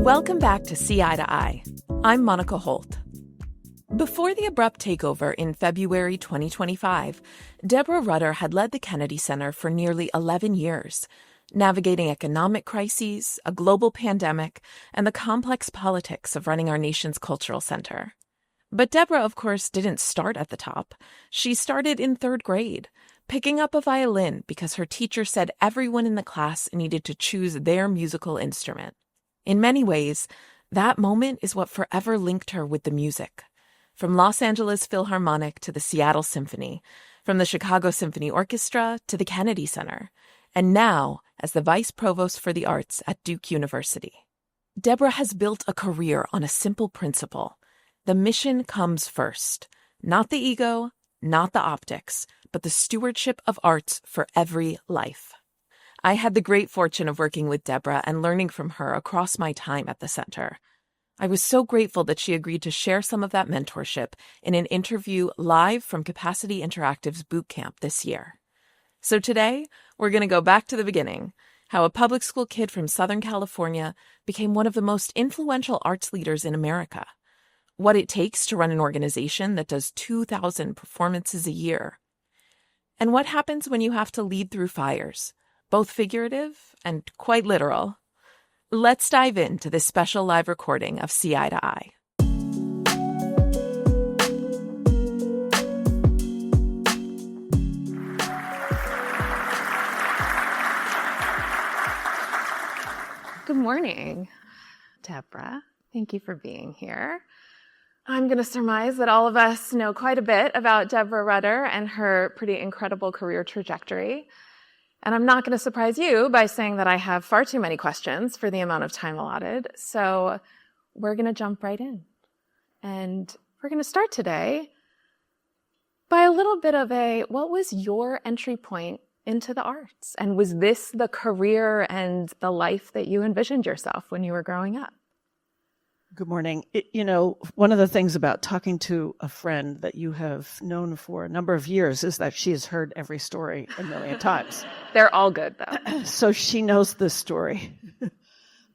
Welcome back to See Eye to Eye. I'm Monica Holt. Before the abrupt takeover in February 2025, Deborah Rutter had led the Kennedy Center for nearly 11 years, navigating economic crises, a global pandemic, and the complex politics of running our nation's cultural center. But Deborah, of course, didn't start at the top. She started in third grade, picking up a violin because her teacher said everyone in the class needed to choose their musical instrument. In many ways, that moment is what forever linked her with the music. From Los Angeles Philharmonic to the Seattle Symphony, from the Chicago Symphony Orchestra to the Kennedy Center, and now as the Vice Provost for the Arts at Duke University. Deborah has built a career on a simple principle. The mission comes first. Not the ego, not the optics, but the stewardship of arts for every life. I had the great fortune of working with Deborah and learning from her across my time at the center. I was so grateful that she agreed to share some of that mentorship in an interview live from Capacity Interactive's boot camp this year. So today, we're going to go back to the beginning, how a public school kid from Southern California became one of the most influential arts leaders in America, what it takes to run an organization that does 2,000 performances a year, and what happens when you have to lead through fires, both figurative and quite literal. Let's dive into this special live recording of See Eye to Eye. Good morning, Deborah. Thank you for being here. I'm going to surmise that all of us know quite a bit about Deborah Rutter and her pretty incredible career trajectory. And I'm not going to surprise you by saying that I have far too many questions for the amount of time allotted. So we're going to jump right in. And we're going to start today by a little bit of what was your entry point into the arts? And was this the career and the life that you envisioned yourself when you were growing up? Good morning. One of the things about talking to a friend that you have known for a number of years is that she has heard every story a million times. They're all good, though. So she knows this story.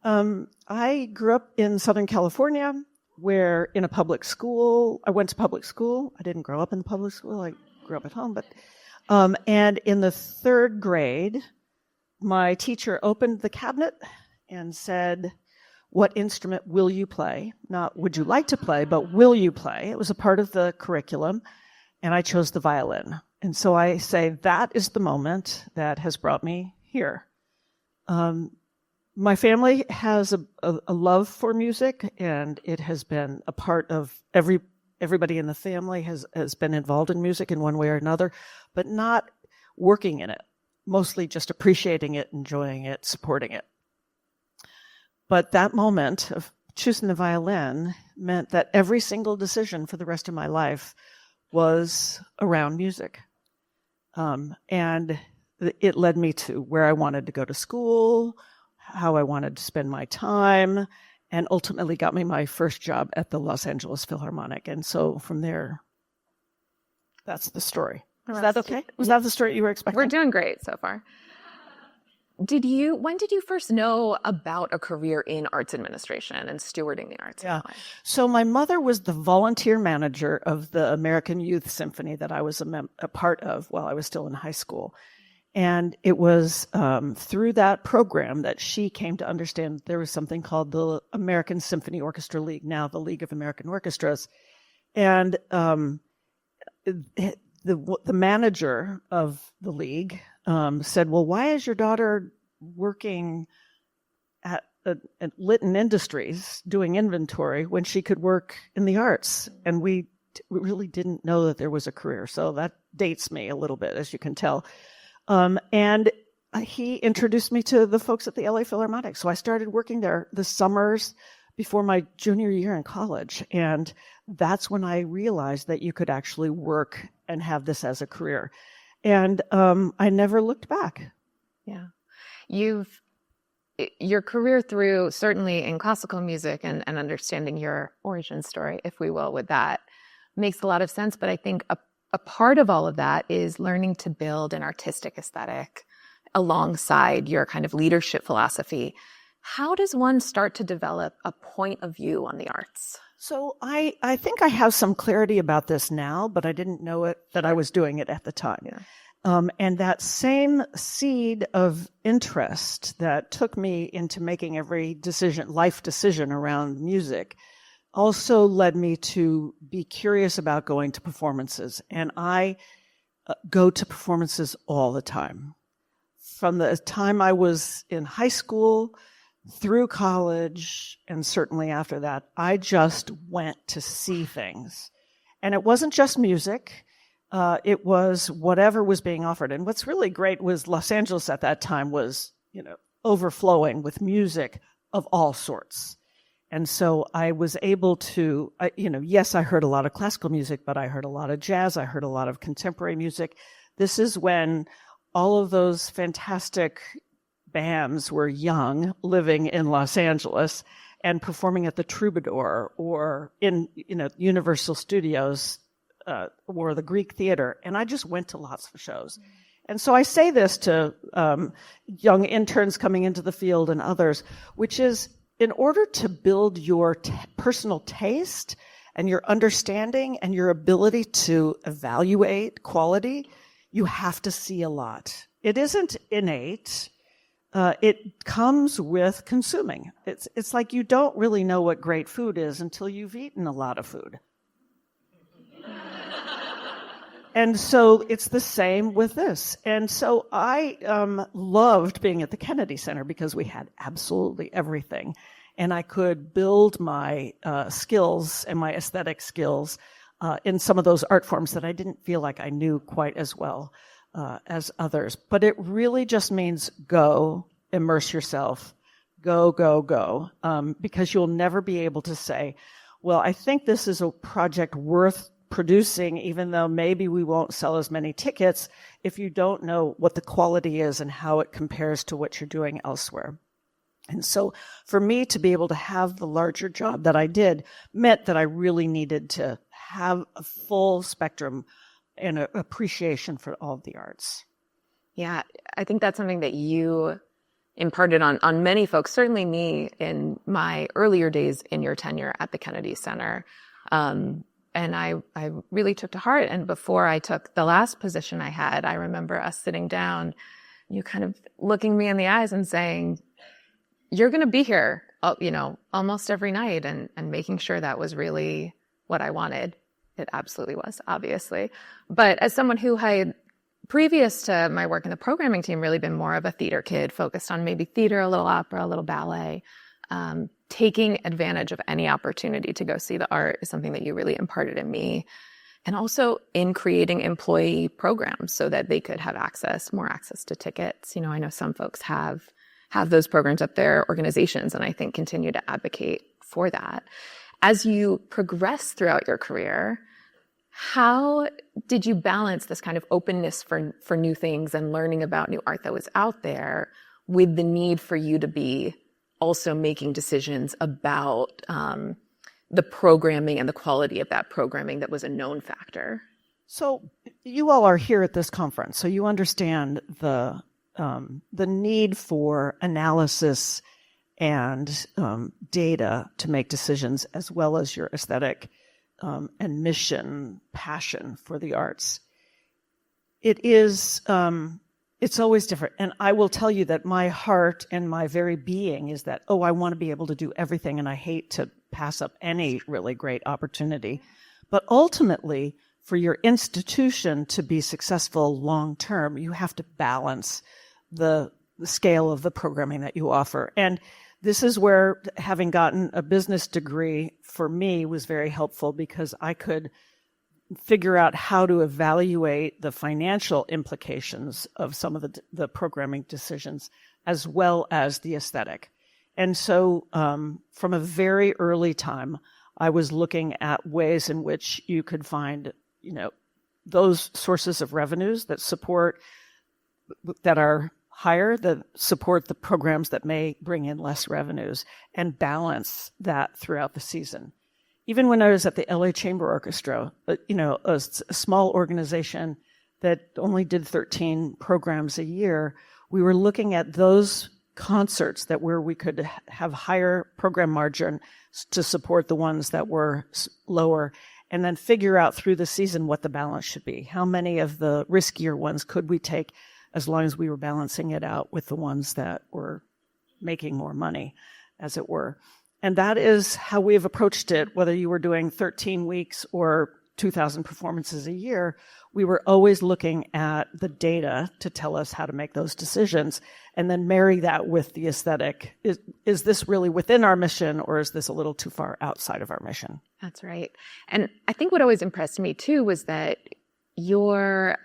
I grew up in Southern California, where in a public school, I went to public school. I didn't grow up in the public school. I grew up at home. And in the third grade, my teacher opened the cabinet and said, "What instrument will you play?" Not would you like to play, but will you play? It was a part of the curriculum, and I chose the violin. And so I say that is the moment that has brought me here. My family has a love for music, and it has been a part of everybody in the family has been involved in music in one way or another, but not working in it, mostly just appreciating it, enjoying it, supporting it. But that moment of choosing the violin meant that every single decision for the rest of my life was around music. And it led me to where I wanted to go to school, how I wanted to spend my time, and ultimately got me my first job at the Los Angeles Philharmonic. And so from there, that's the story. Is that okay? Was that the story you were expecting? We're doing great so far. When did you first know about a career in arts administration and stewarding the arts? Yeah. So my mother was the volunteer manager of the American Youth Symphony that I was a part of while I was still in high school. And it was through that program that she came to understand there was something called the American Symphony Orchestra League, now the League of American Orchestras. And the manager of the league said, "Well, why is your daughter working at Litton Industries doing inventory when she could work in the arts?" And we really didn't know that there was a career. So that dates me a little bit, as you can tell. And he introduced me to the folks at the LA Philharmonic. So I started working there the summers before my junior year in college. And that's when I realized that you could actually work and have this as a career. And I never looked back. Yeah. Your career through, certainly in classical music and understanding your origin story, if we will, with that, makes a lot of sense. But I think a part of all of that is learning to build an artistic aesthetic alongside your kind of leadership philosophy. How does one start to develop a point of view on the arts? So I think I have some clarity about this now, but I didn't know it that I was doing it at the time. Yeah. And that same seed of interest that took me into making every life decision around music, also led me to be curious about going to performances. And I go to performances all the time. From the time I was in high school through college, and certainly after that, I just went to see things. And it wasn't just music. It was whatever was being offered. And what's really great was Los Angeles at that time was, overflowing with music of all sorts. And so I was able to, yes, I heard a lot of classical music, but I heard a lot of jazz. I heard a lot of contemporary music. This is when all of those fantastic bands were young, living in Los Angeles and performing at the Troubadour or in, Universal Studios or the Greek Theater. And I just went to lots of shows. And so I say this to young interns coming into the field and others, which is in order to build your personal taste and your understanding and your ability to evaluate quality, you have to see a lot. It isn't innate. It comes with consuming. It's like you don't really know what great food is until you've eaten a lot of food. And so it's the same with this. And so I loved being at the Kennedy Center because we had absolutely everything. And I could build my skills and my aesthetic skills in some of those art forms that I didn't feel like I knew quite as well as others. But it really just means go, immerse yourself, go, go, go, because you'll never be able to say, well, I think this is a project worth producing, even though maybe we won't sell as many tickets, if you don't know what the quality is and how it compares to what you're doing elsewhere. And so for me to be able to have the larger job that I did meant that I really needed to have a full spectrum and an appreciation for all of the arts. Yeah, I think that's something that you imparted on many folks, certainly me in my earlier days in your tenure at the Kennedy Center. And I really took to heart. And before I took the last position I had, I remember us sitting down, you kind of looking me in the eyes and saying, you're going to be here, almost every night, and making sure that was really what I wanted. It absolutely was, obviously. But as someone who had, previous to my work in the programming team, really been more of a theater kid, focused on maybe theater, a little opera, a little ballet, taking advantage of any opportunity to go see the art is something that you really imparted in me. And also in creating employee programs so that they could have more access to tickets. I know some folks have those programs at their organizations, and I think continue to advocate for that. As you progress throughout your career, how did you balance this kind of openness for new things and learning about new art that was out there with the need for you to be also making decisions about the programming and the quality of that programming that was a known factor? So you all are here at this conference, so you understand the need for analysis and data to make decisions, as well as your aesthetic and mission, passion for the arts. It is, it's always different. And I will tell you that my heart and my very being is that, I want to be able to do everything, and I hate to pass up any really great opportunity. But ultimately, for your institution to be successful long-term, you have to balance the scale of the programming that you offer. And this is where having gotten a business degree for me was very helpful, because I could figure out how to evaluate the financial implications of some of the programming decisions, as well as the aesthetic. And so from a very early time, I was looking at ways in which you could find, those sources of revenues that are higher, that support the programs that may bring in less revenues, and balance that throughout the season. Even when I was at the LA Chamber Orchestra, a small organization that only did 13 programs a year, we were looking at those concerts that where we could have higher program margin to support the ones that were lower, and then figure out through the season what the balance should be. How many of the riskier ones could we take as long as we were balancing it out with the ones that were making more money, as it were. And that is how we've approached it, whether you were doing 13 weeks or 2,000 performances a year. We were always looking at the data to tell us how to make those decisions, and then marry that with the aesthetic. Is this really within our mission, or is this a little too far outside of our mission? That's right. And I think what always impressed me too was that your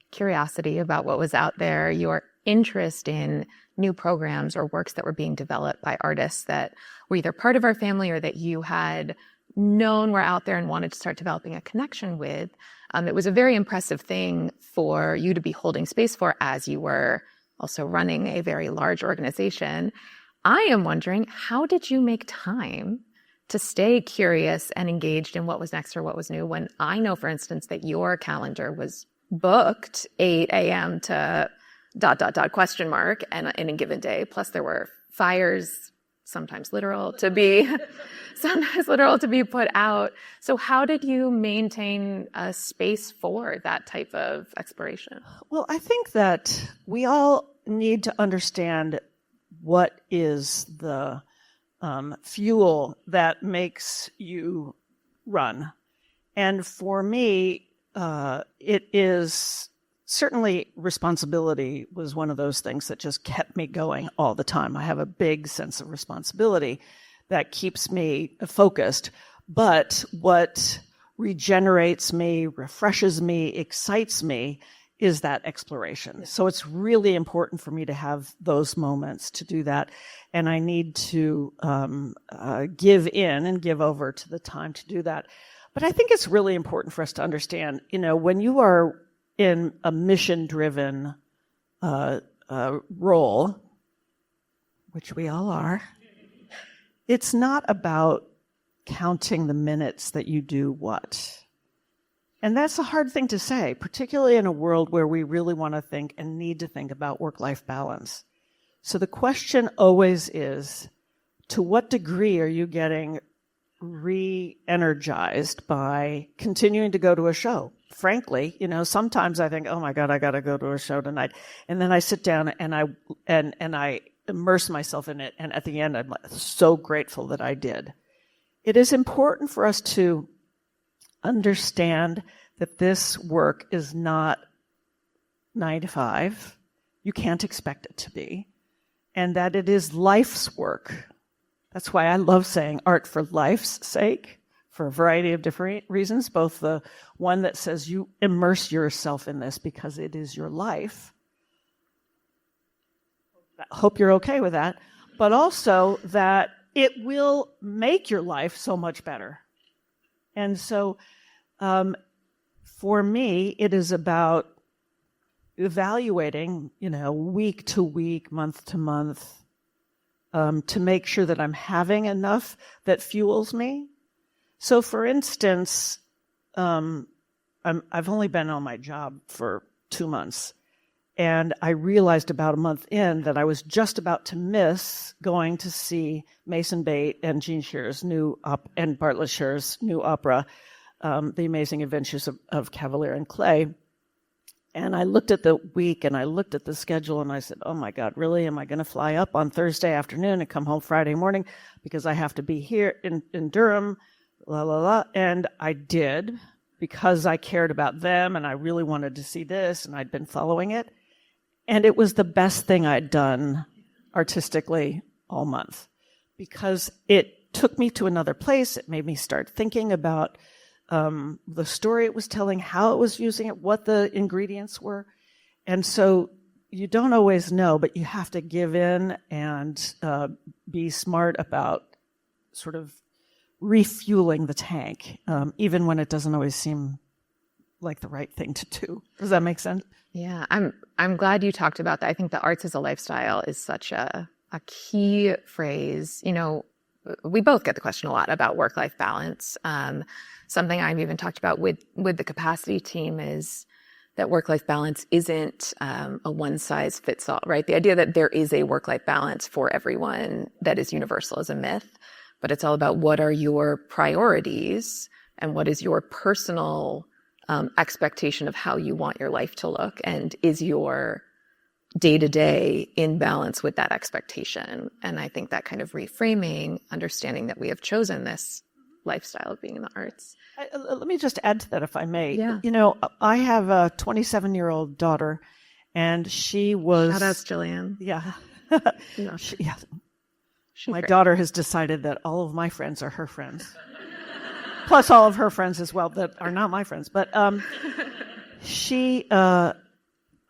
curiosity about what was out there, your interest in new programs or works that were being developed by artists that were either part of our family or that you had known were out there and wanted to start developing a connection with. It was a very impressive thing for you to be holding space for as you were also running a very large organization. I am wondering, how did you make time to stay curious and engaged in what was next or what was new, when I know, for instance, that your calendar was booked 8 a.m. to ... and in a given day. Plus there were fires, sometimes literal to be put out. So how did you maintain a space for that type of exploration? Well, I think that we all need to understand what is the fuel that makes you run. And for me, it is certainly responsibility was one of those things that just kept me going all the time. I have a big sense of responsibility that keeps me focused. But what regenerates me, refreshes me, excites me is that exploration. So it's really important for me to have those moments to do that. And I need to give in and give over to the time to do that. But I think it's really important for us to understand, when you are in a mission-driven role, which we all are, it's not about counting the minutes that you do what. And that's a hard thing to say, particularly in a world where we really want to think and need to think about work-life balance. So the question always is, to what degree are you getting re-energized by continuing to go to a show? Frankly, sometimes I think, oh my God, I got to go to a show tonight. And then I sit down and I immerse myself in it. And at the end, I'm so grateful that I did. It is important for us to understand that this work is not 9 to 5. You can't expect it to be. And that it is life's work. That's why I love saying art for life's sake, for a variety of different reasons, both the one that says you immerse yourself in this because it is your life. I hope you're okay with that. But also that it will make your life so much better. And so for me, it is about evaluating, week to week, month to month, to make sure that I'm having enough that fuels me. So, for instance, I've only been on my job for 2 months, and I realized about a month in that I was just about to miss going to see Mason Bate and Jean Shearer's and Bartlett Sher's new opera, The Amazing Adventures of Cavalier and Clay. And I looked at the week and I looked at the schedule and I said, oh my God, really? Am I going to fly up on Thursday afternoon and come home Friday morning because I have to be here in Durham, la, la, la. And I did because I cared about them and I really wanted to see this and I'd been following it. And it was the best thing I'd done artistically all month because it took me to another place. It made me start thinking about the story it was telling, how it was using it, what the ingredients were. And so you don't always know, but you have to give in and be smart about sort of refueling the tank, even when it doesn't always seem like the right thing to do. Does that make sense? Yeah, I'm glad you talked about that. I think the arts as a lifestyle is such a key phrase. We both get the question a lot about work-life balance. Something I've even talked about with the capacity team is that work-life balance isn't a one-size-fits-all, right? The idea that there is a work-life balance for everyone that is universal is a myth, but it's all about what are your priorities and what is your personal expectation of how you want your life to look, and is your day-to-day in balance with that expectation. And I think that kind of reframing, understanding that we have chosen this lifestyle of being in the arts. Let me just add to that, if I may. Yeah. I have a 27-year-old daughter, and she was... Shout out to Jillian. Yeah. No. Yeah. My great. daughter has decided that all of my friends are her friends. Plus all of her friends as well that are not my friends. But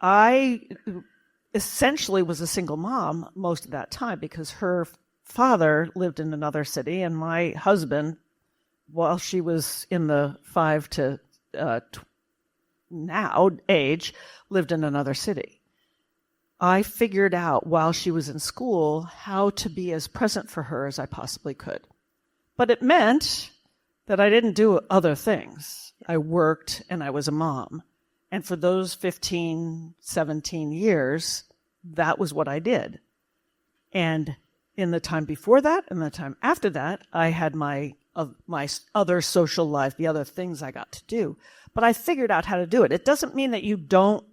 I essentially was a single mom most of that time because her father lived in another city, and my husband, while she was in the 5 to now age, lived in another city. I figured out while she was in school how to be as present for her as I possibly could. But it meant that I didn't do other things. I worked and I was a mom. And for those 15, 17 years, that was what I did. And in the time before that and the time after that, I had my other social life, the other things I got to do. But I figured out how to do it. It doesn't mean that you don't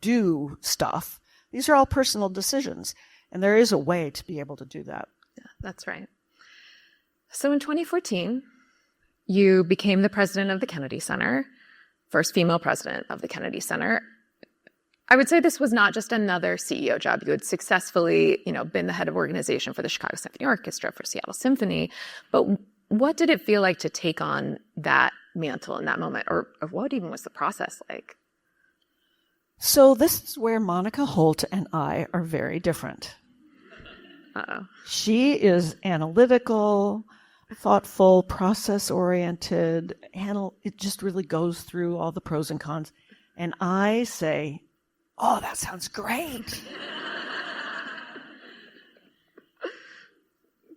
do stuff. These are all personal decisions. And there is a way to be able to do that. Yeah, that's right. So in 2014, you became the president of the Kennedy Center, first female president of the Kennedy Center. I would say this was not just another CEO job. You had successfully, been the head of organization for the Chicago Symphony Orchestra, for Seattle Symphony. But what did it feel like to take on that mantle in that moment? Or what even was the process like? So this is where Monica Holt and I are very different. Uh-oh. She is analytical, thoughtful, process-oriented. It just really goes through all the pros and cons. And I say, oh, that sounds great.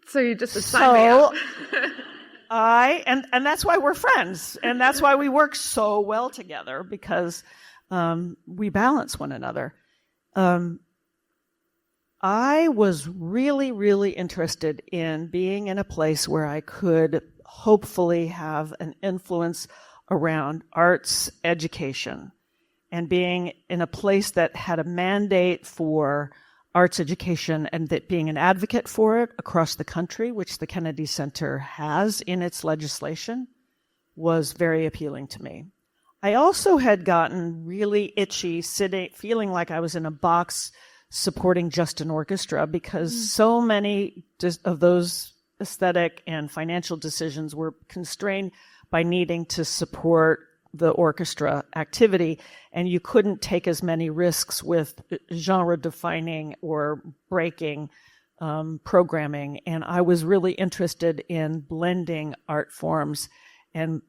So you just assigned me out. And that's why we're friends. And that's why we work so well together, because we balance one another. I was really, really interested in being in a place where I could hopefully have an influence around arts education, and being in a place that had a mandate for arts education and that being an advocate for it across the country, which the Kennedy Center has in its legislation, was very appealing to me. I also had gotten really itchy feeling like I was in a box supporting just an orchestra, because so many of those aesthetic and financial decisions were constrained by needing to support the orchestra activity, and you couldn't take as many risks with genre defining or breaking programming. And I was really interested in blending art forms and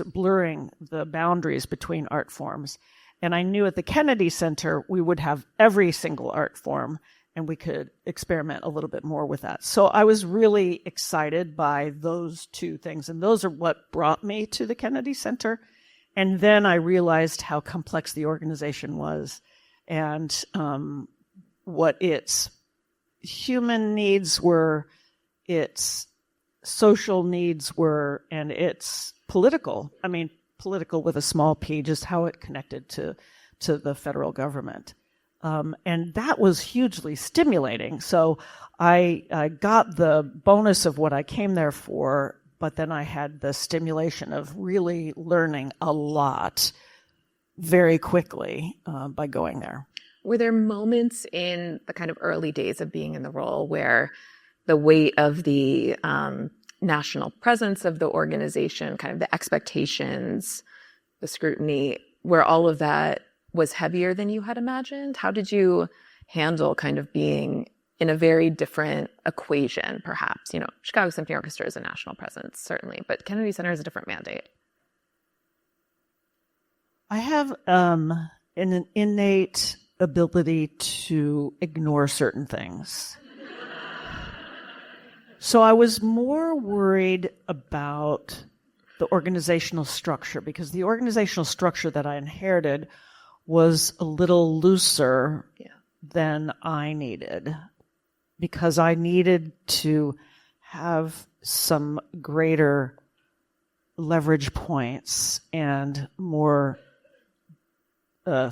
blurring the boundaries between art forms. And I knew at the Kennedy Center we would have every single art form, and we could experiment a little bit more with that. So I was really excited by those two things, and those are what brought me to the Kennedy Center. And then I realized how complex the organization was, and what its human needs were, its social needs were, and its political with a small p, just how it connected to the federal government. And that was hugely stimulating. So I got the bonus of what I came there for, but then I had the stimulation of really learning a lot very quickly by going there. Were there moments in the kind of early days of being in the role where the weight of the national presence of the organization, kind of the expectations, the scrutiny, where all of that was heavier than you had imagined? How did you handle kind of being in a very different equation, perhaps? Chicago Symphony Orchestra is a national presence, certainly, but Kennedy Center is a different mandate. I have an innate ability to ignore certain things. So I was more worried about the organizational structure, because the organizational structure that I inherited was a little looser than I needed, because I needed to have some greater leverage points and more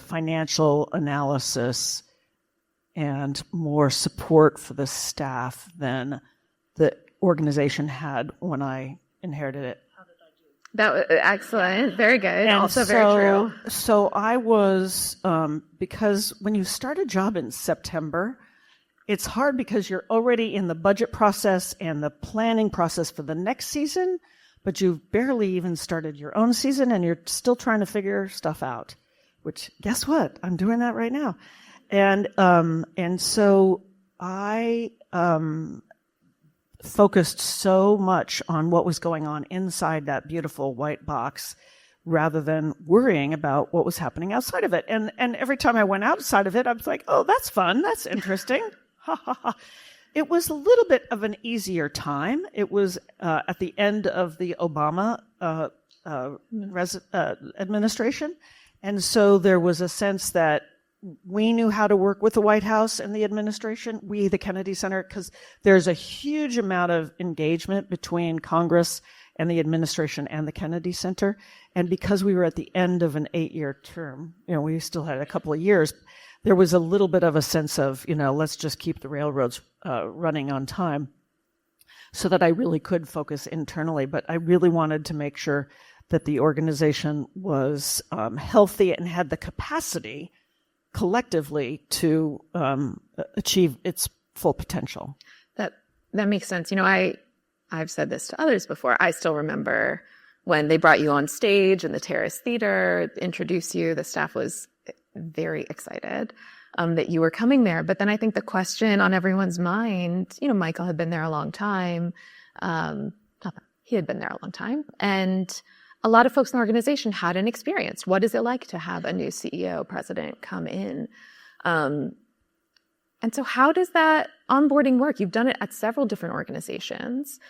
financial analysis and more support for the staff than the organization had when I inherited it. That was excellent. Very good. And also very true. So I was, because when you start a job in September, it's hard because you're already in the budget process and the planning process for the next season, but you've barely even started your own season and you're still trying to figure stuff out, which guess what? I'm doing that right now. And so I, focused so much on what was going on inside that beautiful white box rather than worrying about what was happening outside of it. And every time I went outside of it, I was like, oh, that's fun. That's interesting. Ha ha ha. It was a little bit of an easier time. It was at the end of the Obama administration. And so there was a sense that we knew how to work with the White House and the administration, we, the Kennedy Center, because there's a huge amount of engagement between Congress and the administration and the Kennedy Center. And because we were at the end of an 8-year term, we still had a couple of years, there was a little bit of a sense of, let's just keep the railroads running on time so that I really could focus internally. But I really wanted to make sure that the organization was healthy and had the capacity collectively to achieve its full potential. That makes sense. I've said this to others before. I still remember when they brought you on stage in the Terrace Theater, introduced you, the staff was very excited that you were coming there. But then I think the question on everyone's mind, Michael had been there a long time. Not that he had been there a long time. And a lot of folks in the organization hadn't experienced. What is it like to have a new CEO, president come in? And so how does that onboarding work? You've done it at several different organizations.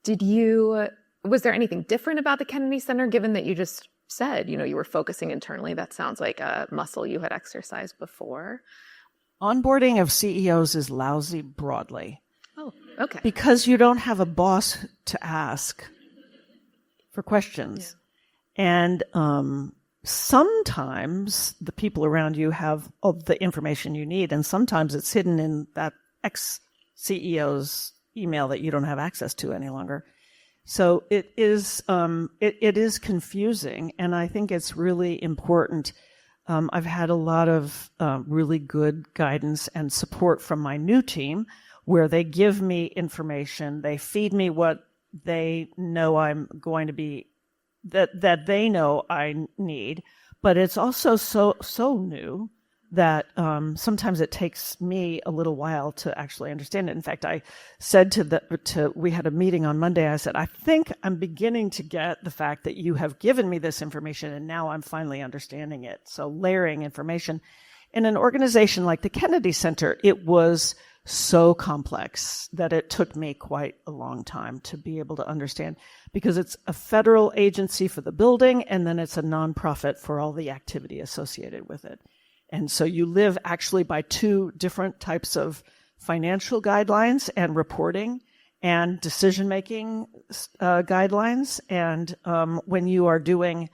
Was there anything different about the Kennedy Center, given that you just said, you were focusing internally? That sounds like a muscle you had exercised before. Onboarding of CEOs is lousy broadly. Oh, okay. Because you don't have a boss to ask for questions. Yeah. And sometimes the people around you have all the information you need, and sometimes it's hidden in that ex-CEO's email that you don't have access to any longer. So it is confusing, and I think it's really important. I've had a lot of really good guidance and support from my new team, where they give me information, they feed me what they know I'm going to be, that they know I need, but it's also so new that sometimes it takes me a little while to actually understand it. In fact, I said we had a meeting on Monday, I said, I think I'm beginning to get the fact that you have given me this information and now I'm finally understanding it. So layering information. In an organization like the Kennedy Center, it was so complex that it took me quite a long time to be able to understand, because it's a federal agency for the building and then it's a nonprofit for all the activity associated with it. And so you live actually by two different types of financial guidelines and reporting and decision-making guidelines. And when you are doing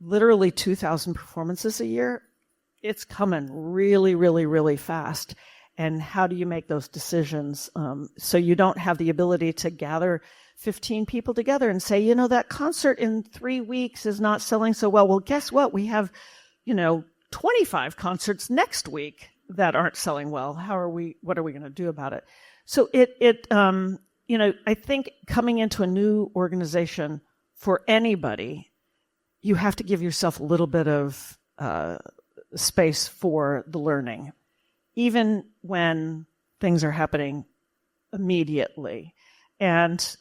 literally 2,000 performances a year, it's coming really, really, really fast. And how do you make those decisions so you don't have the ability to gather 15 people together and say, that concert in 3 weeks is not selling so well. Well, guess what? We have, 25 concerts next week that aren't selling well. What are we going to do about it? So I think coming into a new organization for anybody, you have to give yourself a little bit of space for the learning, even when things are happening immediately. And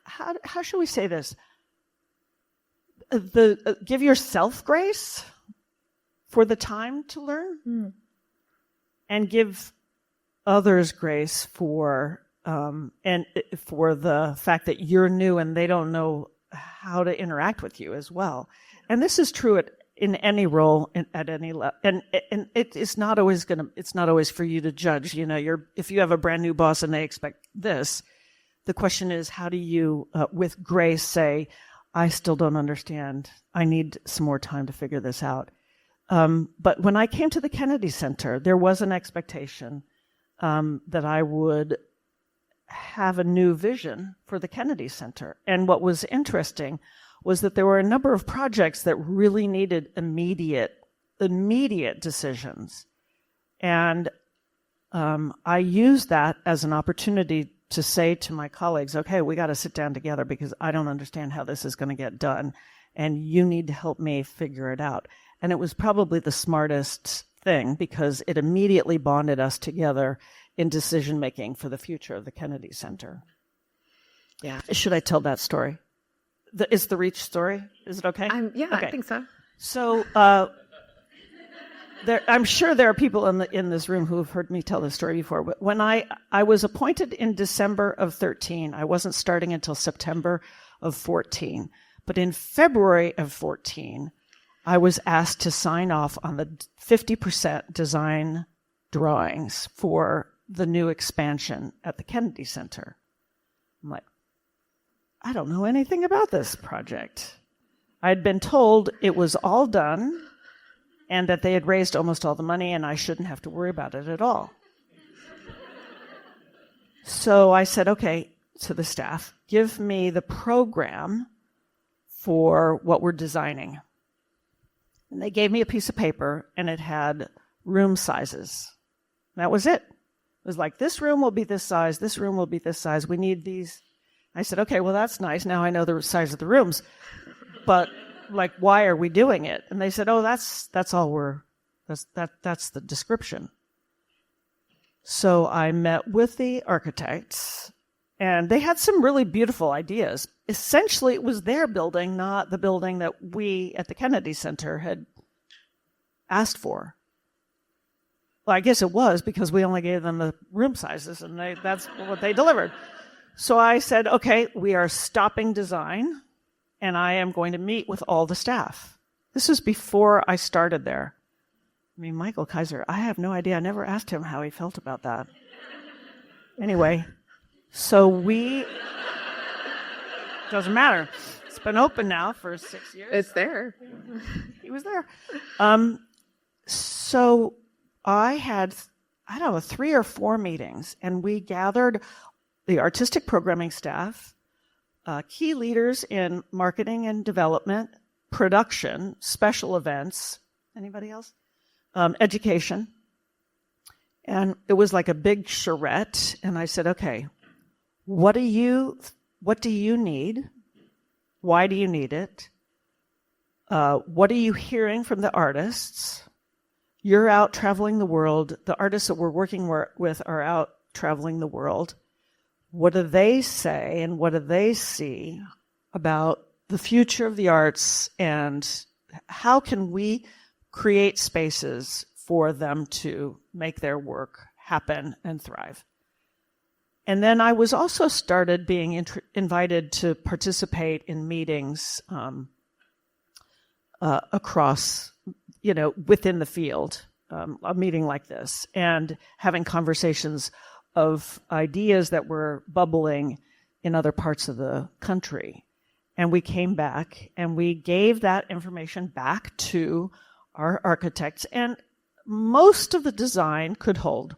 how should we say this? Give yourself grace for the time to learn, and give others grace for and for the fact that you're new and they don't know how to interact with you as well. And this is true in any role at any level. And it's not always for you to judge. You know, if you have a brand new boss and they expect this, the question is, how do you, with grace, say, I still don't understand. I need some more time to figure this out. But when I came to the Kennedy Center, there was an expectation that I would have a new vision for the Kennedy Center. And what was interesting was that there were a number of projects that really needed immediate decisions. And I used that as an opportunity to say to my colleagues, okay, we got to sit down together because I don't understand how this is going to get done, and you need to help me figure it out. And it was probably the smartest thing because it immediately bonded us together in decision-making for the future of the Kennedy Center. Yeah. Should I tell that story? Is the Reach story? Is it okay? Yeah, okay. I think so. So I'm sure there are people in this room who have heard me tell this story before. But when I was appointed in December of 13, I wasn't starting until September of 14. But in February of 14, I was asked to sign off on the 50% design drawings for the new expansion at the Kennedy Center. I'm like, I don't know anything about this project. I'd been told it was all done and that they had raised almost all the money and I shouldn't have to worry about it at all. So I said, okay, to the staff, give me the program for what we're designing. And they gave me a piece of paper and it had room sizes. That was it. It was like, this room will be this size, this room will be this size, we need these. I said, okay, well, that's nice. Now I know the size of the rooms. But, like, why are we doing it? And they said, oh, that's the description. So I met with the architects, and they had some really beautiful ideas. Essentially, it was their building, not the building that we at the Kennedy Center had asked for. Well, I guess it was because we only gave them the room sizes, and that's what they delivered. So I said, okay, we are stopping design, and I am going to meet with all the staff. This was before I started there. I mean, Michael Kaiser, I have no idea. I never asked him how he felt about that. Anyway, so doesn't matter. It's been open now for 6 years. It's there. He was there. So I had, 3 or 4 meetings, and we gathered the artistic programming staff, key leaders in marketing and development, production, special events, anybody else? Education. And it was like a big charrette. And I said, okay, what do you need? Why do you need it? What are you hearing from the artists? You're out traveling the world. The artists that we're working with are out traveling the world. What do they say and what do they see about the future of the arts, and how can we create spaces for them to make their work happen and thrive? And then I was also started being invited to participate in meetings across, within the field, a meeting like this, and having conversations of ideas that were bubbling in other parts of the country. And we came back and we gave that information back to our architects, and most of the design could hold.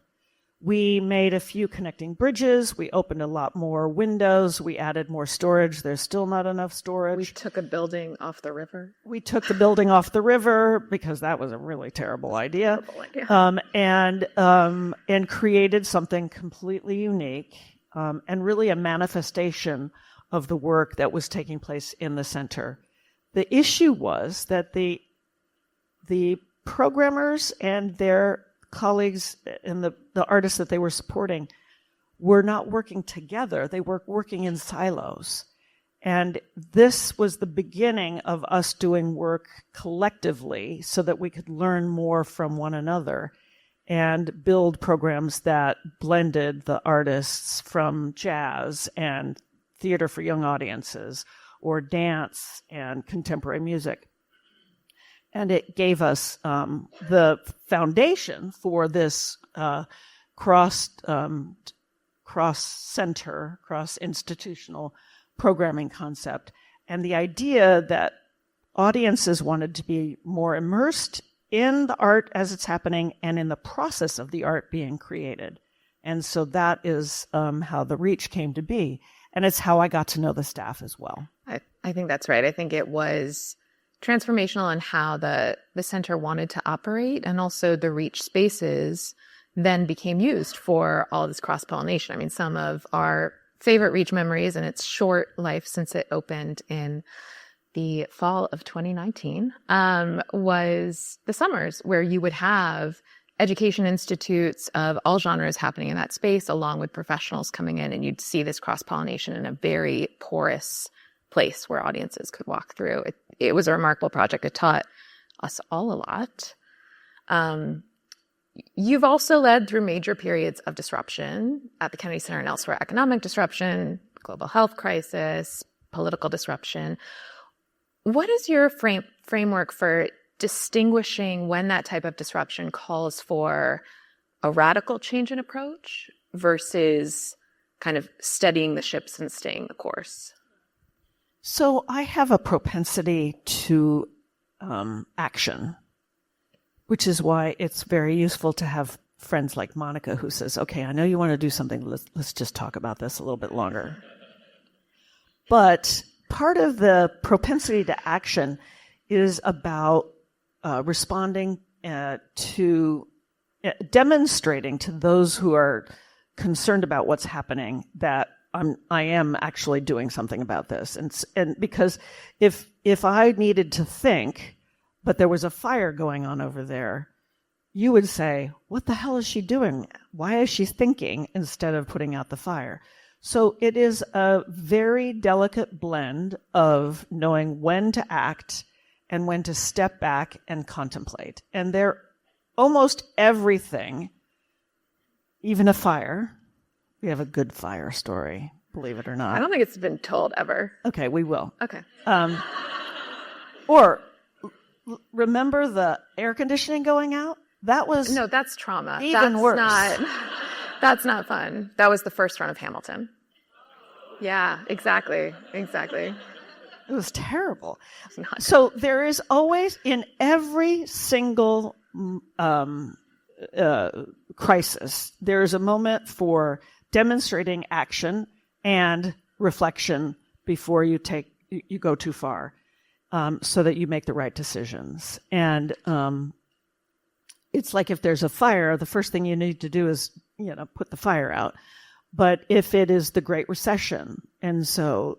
We made a few connecting bridges. We opened a lot more windows. We added more storage. There's still not enough storage. We took a building off the river. We took the building off the river because that was a really terrible idea. And created something completely unique, and really a manifestation of the work that was taking place in the center. The issue was that the programmers and their colleagues and the artists that they were supporting were not working together. They were working in silos. And this was the beginning of us doing work collectively so that we could learn more from one another. and build programs that blended the artists from jazz and theater for young audiences, or dance and contemporary music. And it gave us the foundation for this cross-center, cross-institutional programming concept. And the idea that audiences wanted to be more immersed in the art as it's happening and in the process of the art being created. And so that is how the Reach came to be. And it's how I got to know the staff as well. I think that's right. I think it was transformational in how the center wanted to operate, and also the Reach spaces then became used for all of this cross-pollination. I mean, some of our favorite Reach memories in its short life since it opened in the fall of 2019 was the summers, where you would have education institutes of all genres happening in that space, along with professionals coming in, and you'd see this cross-pollination in a very porous place where audiences could walk through. It was a remarkable project. It taught us all a lot. You've also led through major periods of disruption at the Kennedy Center and elsewhere: economic disruption, global health crisis, political disruption. What is your framework for distinguishing when that type of disruption calls for a radical change in approach versus kind of steadying the ships and staying the course? So I have a propensity to action, which is why it's very useful to have friends like Monica who says, okay, I know you want to do something. Let's just talk about this a little bit longer. But part of the propensity to action is about responding to demonstrating to those who are concerned about what's happening that I am actually doing something about this. And because if I needed to think, but there was a fire going on over there, you would say, what the hell is she doing? Why is she thinking instead of putting out the fire? So it is a very delicate blend of knowing when to act and when to step back and contemplate. And almost everything, even a fire, we have a good fire story, believe it or not. I don't think it's been told ever. Okay, we will. Okay. Or remember the air conditioning going out? That was No, that's trauma. Even worse. That's not fun. That was the first run of Hamilton. Yeah, exactly. It was terrible. It's not So there is always, in every single crisis, there is a moment for demonstrating action and reflection before you go too far, so that you make the right decisions. And it's like if there's a fire, the first thing you need to do is, put the fire out. But if it is the Great Recession, and so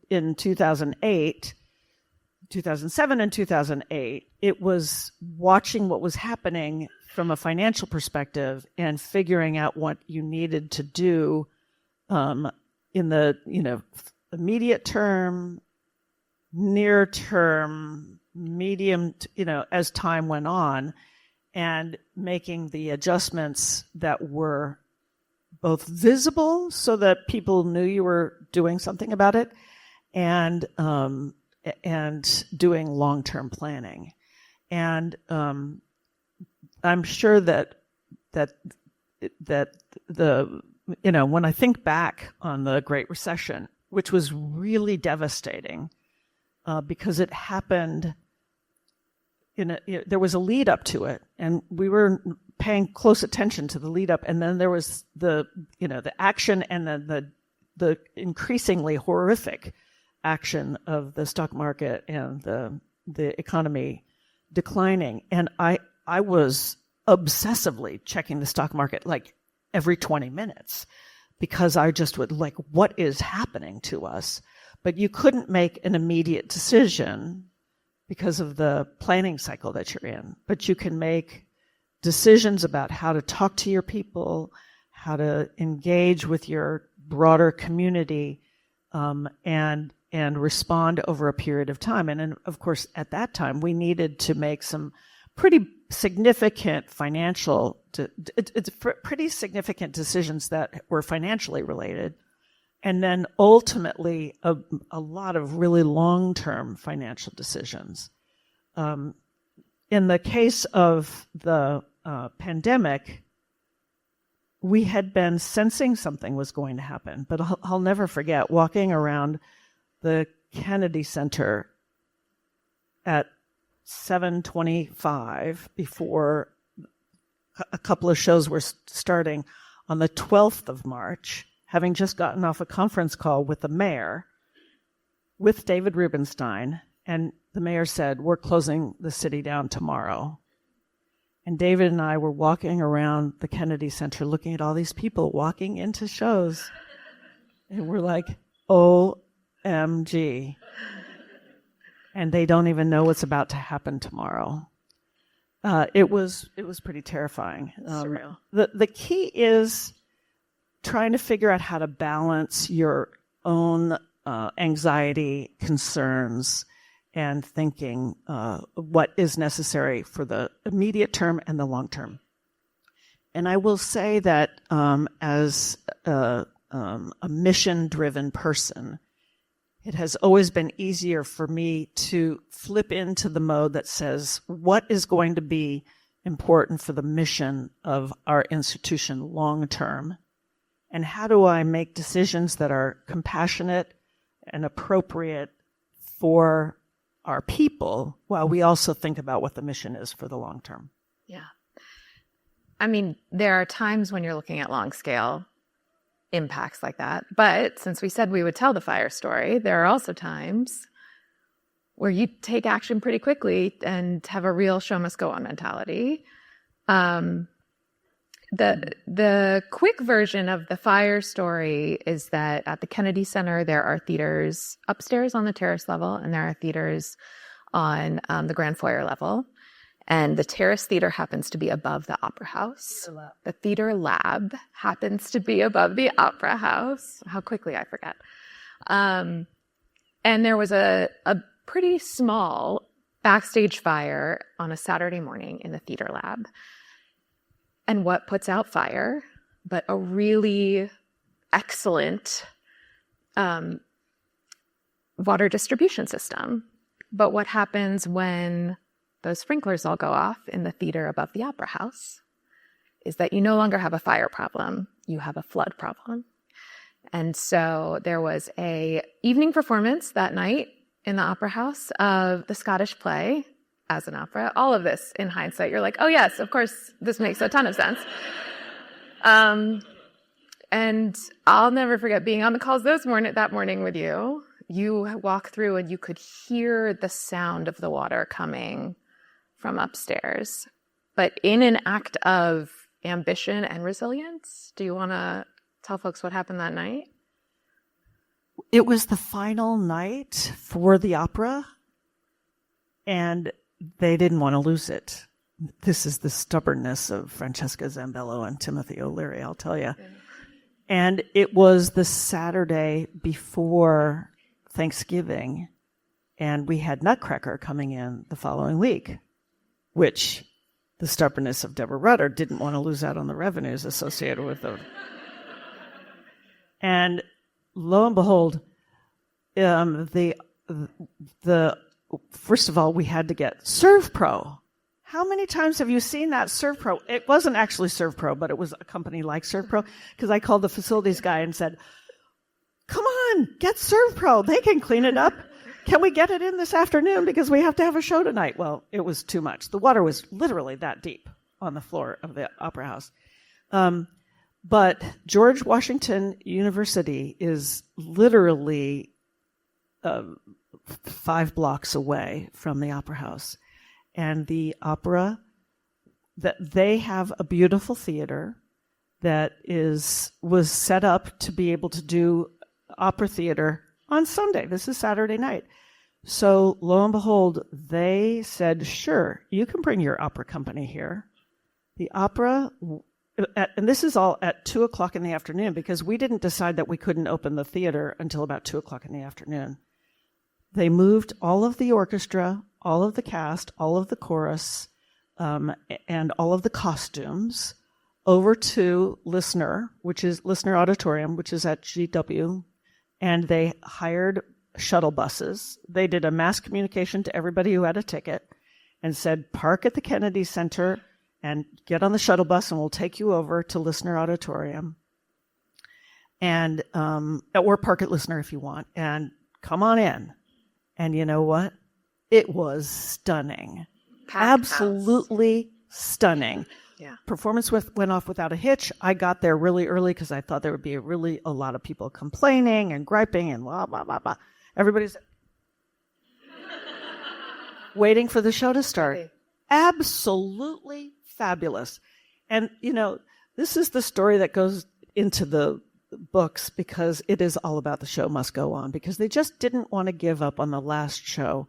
in 2007 and 2008, it was watching what was happening from a financial perspective and figuring out what you needed to do in the immediate term, near term, medium, as time went on, and making the adjustments that were both visible so that people knew you were doing something about it, and doing long-term planning. And I'm sure that when I think back on the Great Recession, which was really devastating, because it happened there was a lead up to it, and we were paying close attention to the lead up, and then there was the action, and then the increasingly horrific action of the stock market and the economy declining. And I was obsessively checking the stock market like every 20 minutes because I just would like, what is happening to us? But you couldn't make an immediate decision because of the planning cycle that you're in. But you can make decisions about how to talk to your people, how to engage with your broader community, and respond over a period of time. And of course, at that time, we needed to make some pretty significant pretty significant decisions that were financially related. And then ultimately a lot of really long-term financial decisions. In the case of the pandemic, we had been sensing something was going to happen, but I'll never forget walking around the Kennedy Center at 7:25 before a couple of shows were starting on the 12th of March, having just gotten off a conference call with the mayor, with David Rubenstein, and the mayor said, "We're closing the city down tomorrow." And David and I were walking around the Kennedy Center looking at all these people walking into shows. And we're like, OMG. And they don't even know what's about to happen tomorrow. It was pretty terrifying. Surreal. The key is trying to figure out how to balance your own anxiety, concerns, and thinking what is necessary for the immediate term and the long term. And I will say that as a mission-driven person, it has always been easier for me to flip into the mode that says, what is going to be important for the mission of our institution long term? And how do I make decisions that are compassionate and appropriate for our people while we also think about what the mission is for the long term? Yeah. I mean, there are times when you're looking at long scale impacts like that. But since we said we would tell the fire story, there are also times where you take action pretty quickly and have a real show must go on mentality. The quick version of the fire story is that at the Kennedy Center, there are theaters upstairs on the terrace level, and there are theaters on the grand foyer level. And the terrace theater happens to be above the Opera House. The theater lab happens to be above the Opera House. How quickly I forget. And there was a pretty small backstage fire on a Saturday morning in the theater lab. And what puts out fire, but a really excellent water distribution system. But what happens when those sprinklers all go off in the theater above the Opera House is that you no longer have a fire problem, you have a flood problem. And so there was a evening performance that night in the Opera House of the Scottish play as an opera. All of this, in hindsight, you're like, oh yes, of course, this makes a ton of sense. And I'll never forget being on the calls that morning with you. You walk through and you could hear the sound of the water coming from upstairs. But in an act of ambition and resilience, do you want to tell folks what happened that night? It was the final night for the opera, and they didn't want to lose it. This is the stubbornness of Francesca Zambello and Timothy O'Leary, I'll tell you. Yeah. And it was the Saturday before Thanksgiving, and we had Nutcracker coming in the following week, which the stubbornness of Deborah Rutter didn't want to lose out on the revenues associated with them. And lo and behold, the first of all, we had to get ServPro. How many times have you seen that ServPro? It wasn't actually ServPro, but it was a company like ServPro, because I called the facilities guy and said, come on, get ServPro. They can clean it up. Can we get it in this afternoon because we have to have a show tonight? Well, it was too much. The water was literally that deep on the floor of the Opera House. But George Washington University is literally 5 blocks away from the Opera House. And the opera, that they have a beautiful theater that was set up to be able to do opera theater on Sunday. This is Saturday night. So lo and behold, they said, sure, you can bring your opera company here. The opera, and this is all at 2:00 in the afternoon, because we didn't decide that we couldn't open the theater until about 2:00 in the afternoon. They moved all of the orchestra, all of the cast, all of the chorus, and all of the costumes over to Listener Auditorium, which is at GW, and they hired shuttle buses. They did a mass communication to everybody who had a ticket and said, park at the Kennedy Center and get on the shuttle bus and we'll take you over to Listener Auditorium. And, or park at Listener if you want, and come on in. And you know what? It was stunning. Absolutely stunning. Yeah. Performance went off without a hitch. I got there really early because I thought there would be a lot of people complaining and griping and blah, blah, blah, blah. Everybody's waiting for the show to start. Really? Absolutely fabulous. And, this is the story that goes into the books because it is all about the show must go on, because they just didn't want to give up on the last show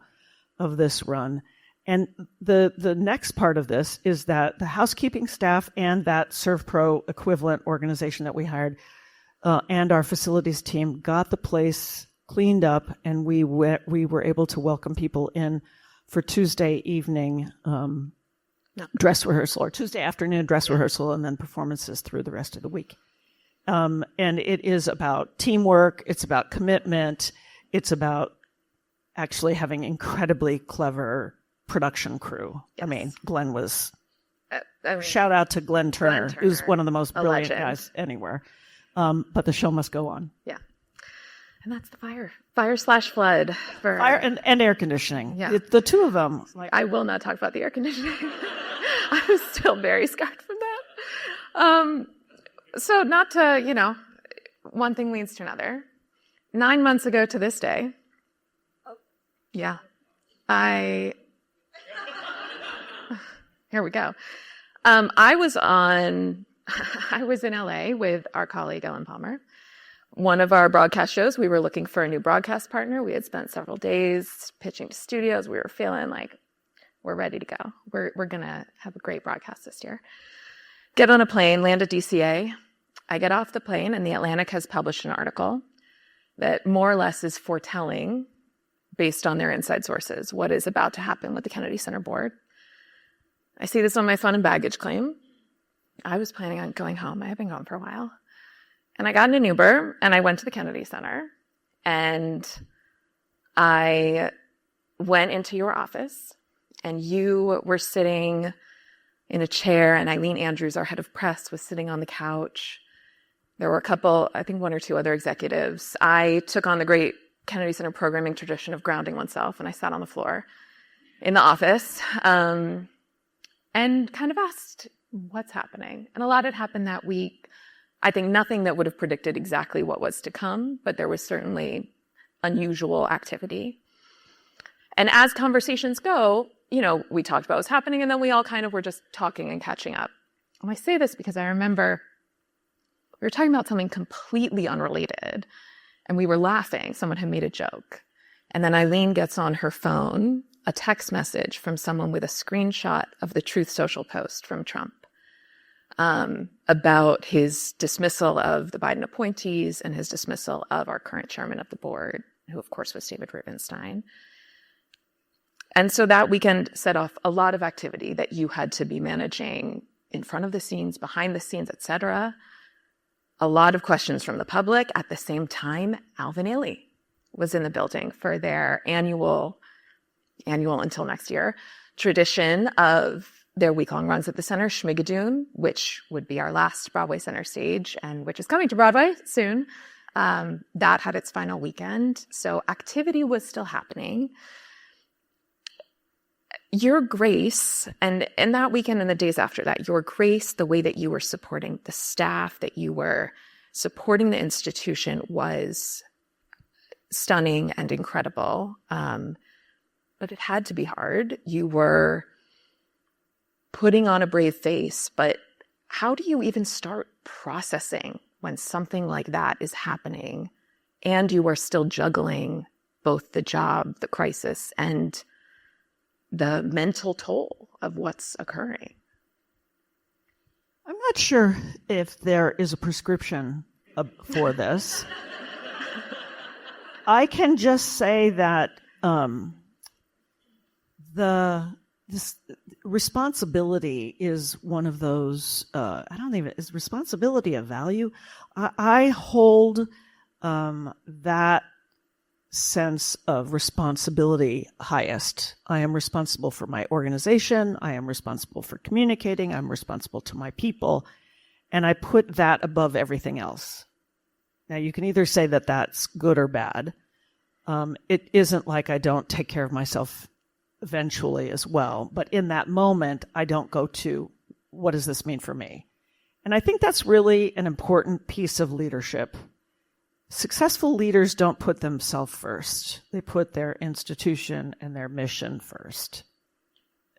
of this run. And the next part of this is that the housekeeping staff and that ServPro equivalent organization that we hired and our facilities team got the place cleaned up, and we were able to welcome people in for Tuesday evening dress rehearsal, or Tuesday afternoon dress rehearsal, and then performances through the rest of the week. And it is about teamwork. It's about commitment. It's about actually having incredibly clever production crew. Yes. I mean, Glenn was... shout out to Glenn Turner, who's one of the most brilliant guys anywhere. But the show must go on. Yeah. And that's the fire/flood for fire and air conditioning. Yeah. The two of them. I will not talk about the air conditioning. I'm still very scarred from that. So not to, one thing leads to another. 9 months ago to this day. Yeah. Here we go. I was in LA with our colleague Ellen Palmer. One of our broadcast shows, we were looking for a new broadcast partner. We had spent several days pitching to studios. We were feeling like we're ready to go. We're going to have a great broadcast this year. Get on a plane, land at DCA. I get off the plane, and The Atlantic has published an article that more or less is foretelling, based on their inside sources, what is about to happen with the Kennedy Center board. I see this on my fun and baggage claim. I was planning on going home. I had been gone for a while. And I got in an Uber, and I went to the Kennedy Center, and I went into your office, and you were sitting in a chair, and Eileen Andrews, our head of press, was sitting on the couch. There were a couple, I think one or two other executives. I took on the great Kennedy Center programming tradition of grounding oneself, and I sat on the floor in the office and kind of asked, what's happening? And a lot had happened that week. I think nothing that would have predicted exactly what was to come, but there was certainly unusual activity. And as conversations go, we talked about what's happening, and then we all kind of were just talking and catching up. And I say this because I remember we were talking about something completely unrelated, and we were laughing. Someone had made a joke. And then Eileen gets on her phone a text message from someone with a screenshot of the Truth Social post from Trump about his dismissal of the Biden appointees and his dismissal of our current chairman of the board, who, of course, was David Rubenstein. And so that weekend set off a lot of activity that you had to be managing in front of the scenes, behind the scenes, et cetera. A lot of questions from the public. At the same time, Alvin Ailey was in the building for their annual until next year tradition of their week-long runs at the center, Schmigadoon, which would be our last Broadway center stage and which is coming to Broadway soon. That had its final weekend. So activity was still happening. Your grace, and that weekend and the days after that, your grace, the way that you were supporting the staff, that you were supporting the institution was stunning and incredible. But it had to be hard. You were putting on a brave face, but how do you even start processing when something like that is happening and you are still juggling both the job, the crisis, and the mental toll of what's occurring? I'm not sure if there is a prescription for this. I can just say that the this responsibility is one of those, is responsibility a value? I hold that sense of responsibility highest. I am responsible for my organization. I am responsible for communicating. I'm responsible to my people. And I put that above everything else. Now, you can either say that that's good or bad. It isn't like I don't take care of myself eventually as well. But in that moment, I don't go to, what does this mean for me? And I think that's really an important piece of leadership. Successful leaders don't put themselves first. They put their institution and their mission first,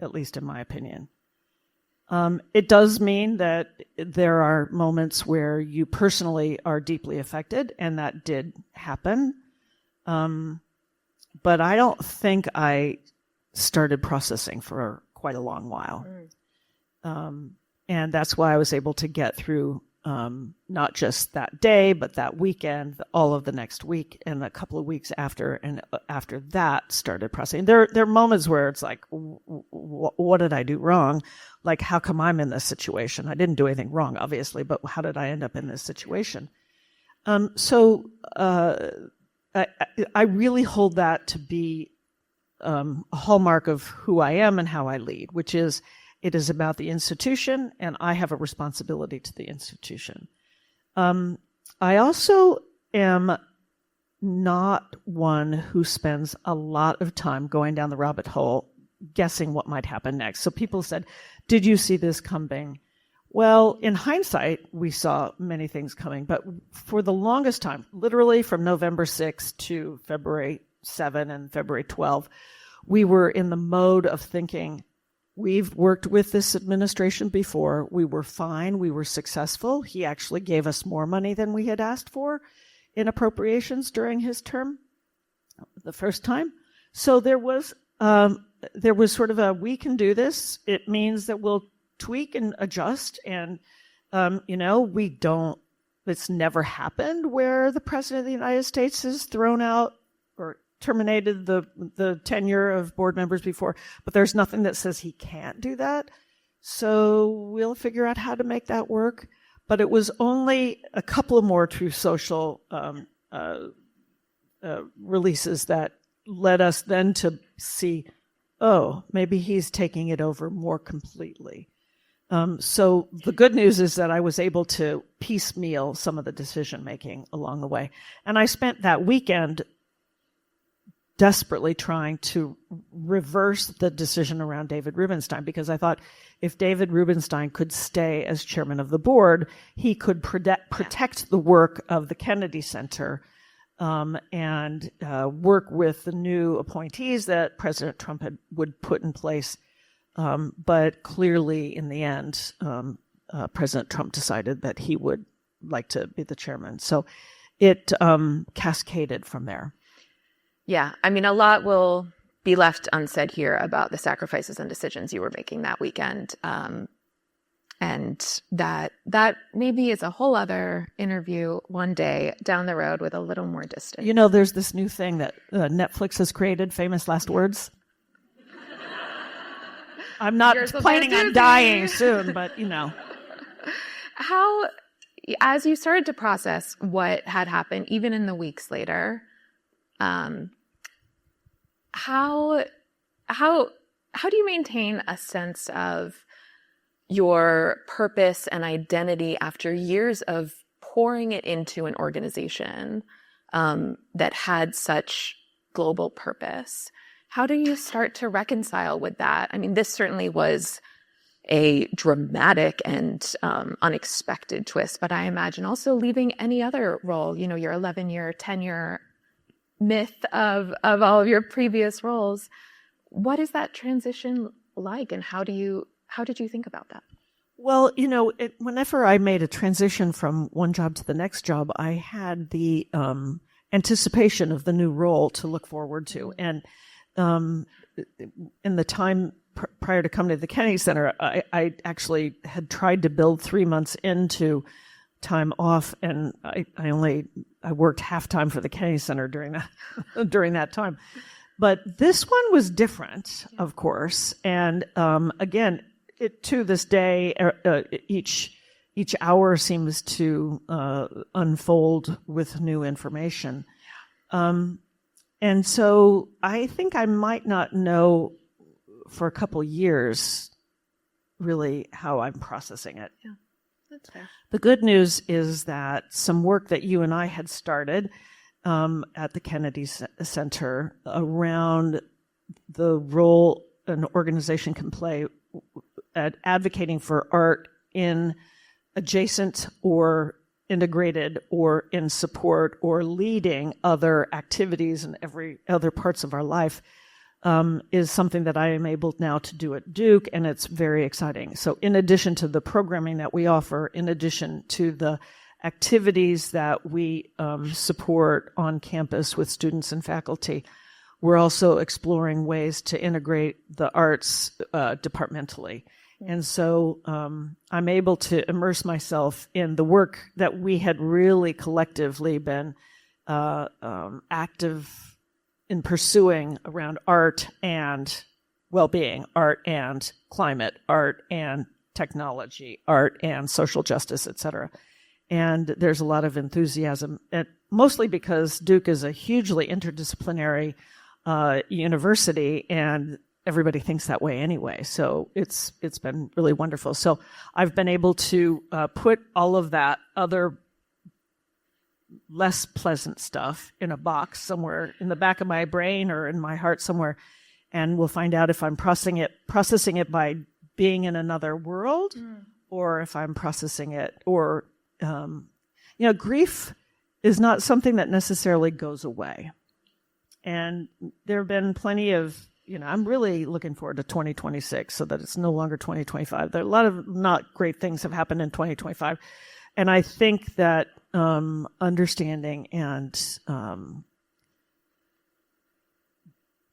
at least in my opinion. It does mean that there are moments where you personally are deeply affected, and that did happen. But I don't think I started processing for quite a long while. And that's why I was able to get through not just that day, but that weekend, all of the next week, and a couple of weeks after, and after that started processing. There are moments where it's like, what did I do wrong? Like, how come I'm in this situation? I didn't do anything wrong, obviously, but how did I end up in this situation? So I really hold that to be a hallmark of who I am and how I lead, which is, it is about the institution, and I have a responsibility to the institution. I also am not one who spends a lot of time going down the rabbit hole guessing what might happen next. So people said, did you see this coming? Well, in hindsight, we saw many things coming, but for the longest time, literally from November 6th to February 7 and February 12, we were in the mode of thinking, we've worked with this administration before. We were fine. We were successful. He actually gave us more money than we had asked for in appropriations during his term, the first time. So there was sort of a, we can do this. It means that we'll tweak and adjust. And, it's never happened where the president of the United States has thrown out or terminated the tenure of board members before, but there's nothing that says he can't do that. So we'll figure out how to make that work. But it was only a couple of more Truth Social releases that led us then to see, oh, maybe he's taking it over more completely. So the good news is that I was able to piecemeal some of the decision making along the way. And I spent that weekend desperately trying to reverse the decision around David Rubenstein, because I thought if David Rubenstein could stay as chairman of the board, he could protect the work of the Kennedy Center and work with the new appointees that President Trump would put in place. But clearly, in the end, President Trump decided that he would like to be the chairman. So it cascaded from there. Yeah, I mean, a lot will be left unsaid here about the sacrifices and decisions you were making that weekend. And that maybe is a whole other interview one day down the road with a little more distance. There's this new thing that Netflix has created, famous last words. I'm not planning on dying soon, but How, as you started to process what had happened, even in the weeks later, how do you maintain a sense of your purpose and identity after years of pouring it into an organization that had such global purpose? How do you start to reconcile with that? I mean, this certainly was a dramatic and unexpected twist, but I imagine also leaving any other role, your 11-year tenure myth of all of your previous roles. What is that transition like, and how did you think about that? Well, whenever I made a transition from one job to the next job, I had the anticipation of the new role to look forward to. And in the time prior to coming to the Kennedy Center, I actually had tried to build 3 months into time off, and I worked half time for the Kennedy Center during that time. But this one was different, of course. And again, to this day, each hour seems to unfold with new information. And so I think I might not know for a couple years really how I'm processing it. Yeah, that's fair. The good news is that some work that you and I had started at the Kennedy Center around the role an organization can play at advocating for art in adjacent or integrated or in support or leading other activities in every other parts of our life is something that I am able now to do at Duke, and it's very exciting. So in addition to the programming that we offer, in addition to the activities that we support on campus with students and faculty, we're also exploring ways to integrate the arts departmentally. And so I'm able to immerse myself in the work that we had really collectively been active in pursuing around art and well-being, art and climate, art and technology, art and social justice, et cetera. And there's a lot of enthusiasm, mostly because Duke is a hugely interdisciplinary university, and everybody thinks that way anyway. So it's been really wonderful. So I've been able to put all of that other less pleasant stuff in a box somewhere in the back of my brain or in my heart somewhere, and we'll find out if I'm processing it by being in another world, or if I'm processing it, or grief is not something that necessarily goes away. And there have been plenty of, I'm really looking forward to 2026 so that it's no longer 2025. There are a lot of not great things have happened in 2025. And I think that understanding and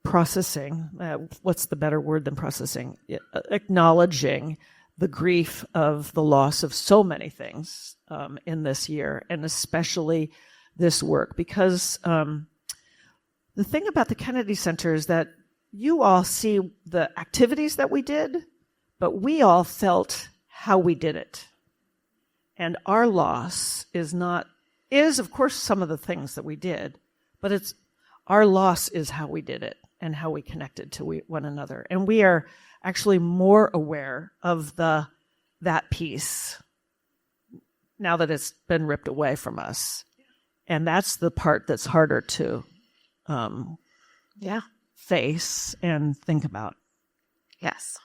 processing, what's the better word than processing? Acknowledging the grief of the loss of so many things in this year, and especially this work. Because the thing about the Kennedy Center is that you all see the activities that we did, but we all felt how we did it. And our loss is of course some of the things that we did, but our loss is how we did it and how we connected to one another. And we are actually more aware of that piece now that it's been ripped away from us. And that's the part that's harder to face and think about. Yes.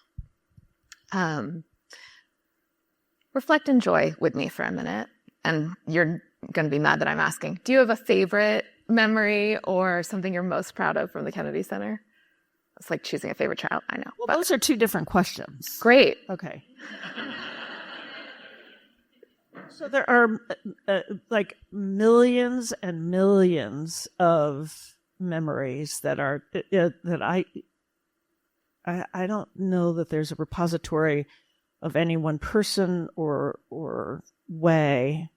Reflect and joy with me for a minute. And you're going to be mad that I'm asking. Do you have a favorite memory or something you're most proud of from the Kennedy Center? It's like choosing a favorite child, I know. Well, those are two different questions. Great. Okay. So there are like millions and millions of memories that I don't know that there's a repository of any one person or way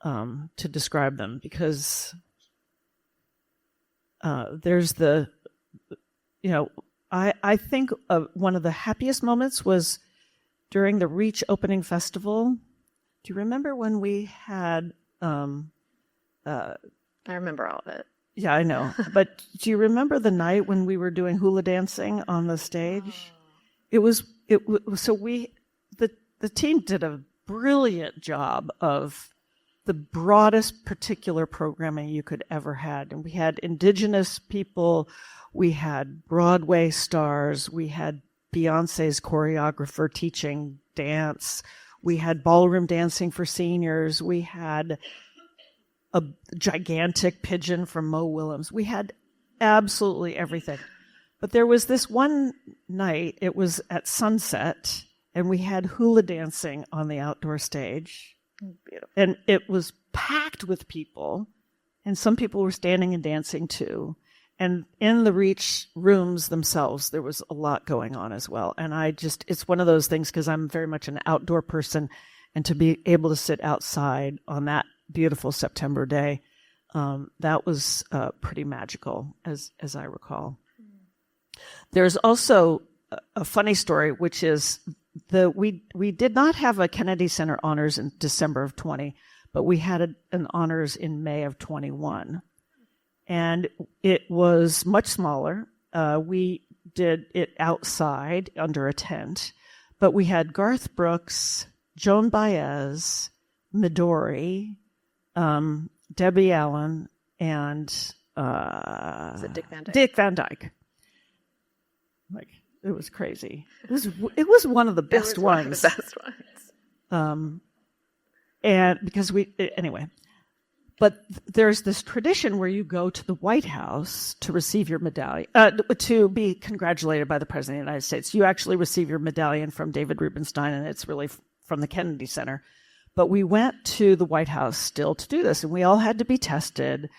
to describe them, because there's I think one of the happiest moments was during the Reach opening festival. Do you remember when we had I remember all of it. Yeah, I know. But do you remember the night when we were doing hula dancing on the stage? The team did a brilliant job of the broadest particular programming you could ever had. And we had indigenous people, we had Broadway stars, we had Beyonce's choreographer teaching dance, we had ballroom dancing for seniors, we had a gigantic pigeon from Mo Willems. We had absolutely everything. But there was this one night, it was at sunset, and we had hula dancing on the outdoor stage. Beautiful. And it was packed with people, and some people were standing and dancing too. And in the Reach rooms themselves, there was a lot going on as well. And it's one of those things, because I'm very much an outdoor person, and to be able to sit outside on that beautiful September day That was pretty magical, as I recall. There's also a funny story, which is we did not have a Kennedy Center Honors in December of 20, but we had an honors in May of 21. And it was much smaller. We did it outside under a tent, but we had Garth Brooks, Joan Baez, Midori, Debbie Allen, and Is it Dick Van Dyke? Dick Van Dyke. Like, it was crazy. It was one of the best ones. One of the best ones. And because anyway. But there's this tradition where you go to the White House to receive your medallion, to be congratulated by the President of the United States. You actually receive your medallion from David Rubenstein, and it's really from the Kennedy Center. But we went to the White House still to do this, and we all had to be tested.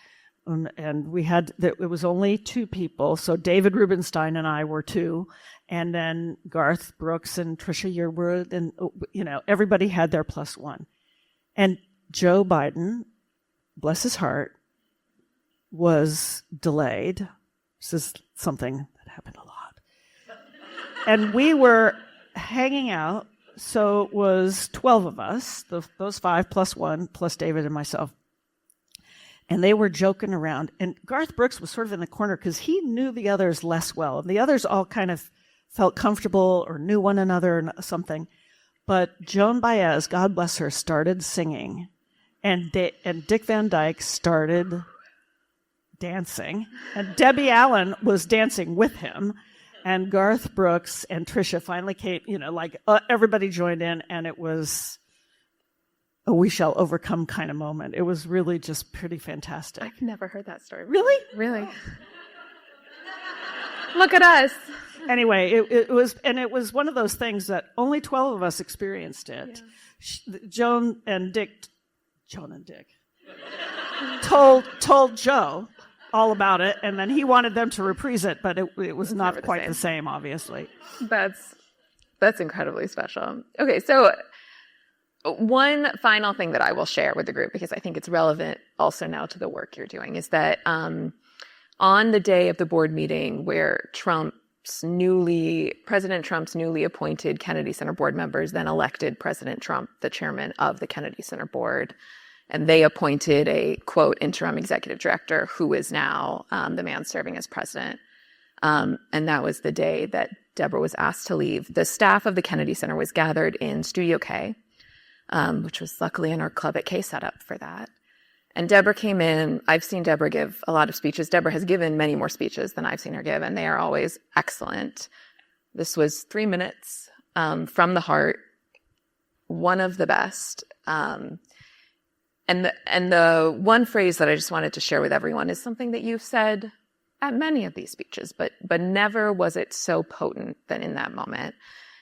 And it was only 2 people. So David Rubenstein and I were 2. And then Garth Brooks and Trisha Yearwood, and, everybody had their +1. And Joe Biden, bless his heart, was delayed. This is something that happened a lot. And we were hanging out. So it was 12 of us, those 5 +1, plus David and myself. And they were joking around. And Garth Brooks was sort of in the corner because he knew the others less well. And the others all kind of felt comfortable or knew one another or something. But Joan Baez, God bless her, started singing. And Dick Van Dyke started dancing. And Debbie Allen was dancing with him. And Garth Brooks and Trisha finally came, everybody joined in, and it was a we shall overcome kind of moment. It was really just pretty fantastic. I've never heard that story. Really? Really? Look at us. Anyway, it was one of those things that only 12 of us experienced it. Yeah. Joan and Dick told Joe all about it, and then he wanted them to reprise it, but it was not quite the same, obviously. That's incredibly special. Okay, so one final thing that I will share with the group, because I think it's relevant also now to the work you're doing, is that on the day of the board meeting where President Trump's newly appointed Kennedy Center board members then elected President Trump, the chairman of the Kennedy Center board, and they appointed a, quote, interim executive director who is now the man serving as president. And that was the day that Deborah was asked to leave. The staff of the Kennedy Center was gathered in Studio K, which was luckily in our Club at K set up for that. And Deborah came in. I've seen Deborah give a lot of speeches. Deborah has given many more speeches than I've seen her give, and they are always excellent. This was 3 minutes from the heart, one of the best. And the one phrase that I just wanted to share with everyone is something that you've said at many of these speeches, but never was it so potent than in that moment.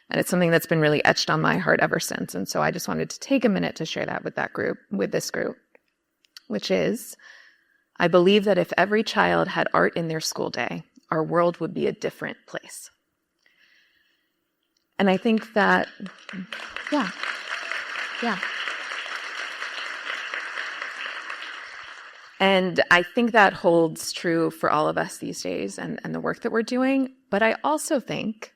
And it's something that's been really etched on my heart ever since. And so I just wanted to take a minute to share that with this group, which is, I believe that if every child had art in their school day, our world would be a different place. And I think that, yeah. And I think that holds true for all of us these days and the work that we're doing. But I also think,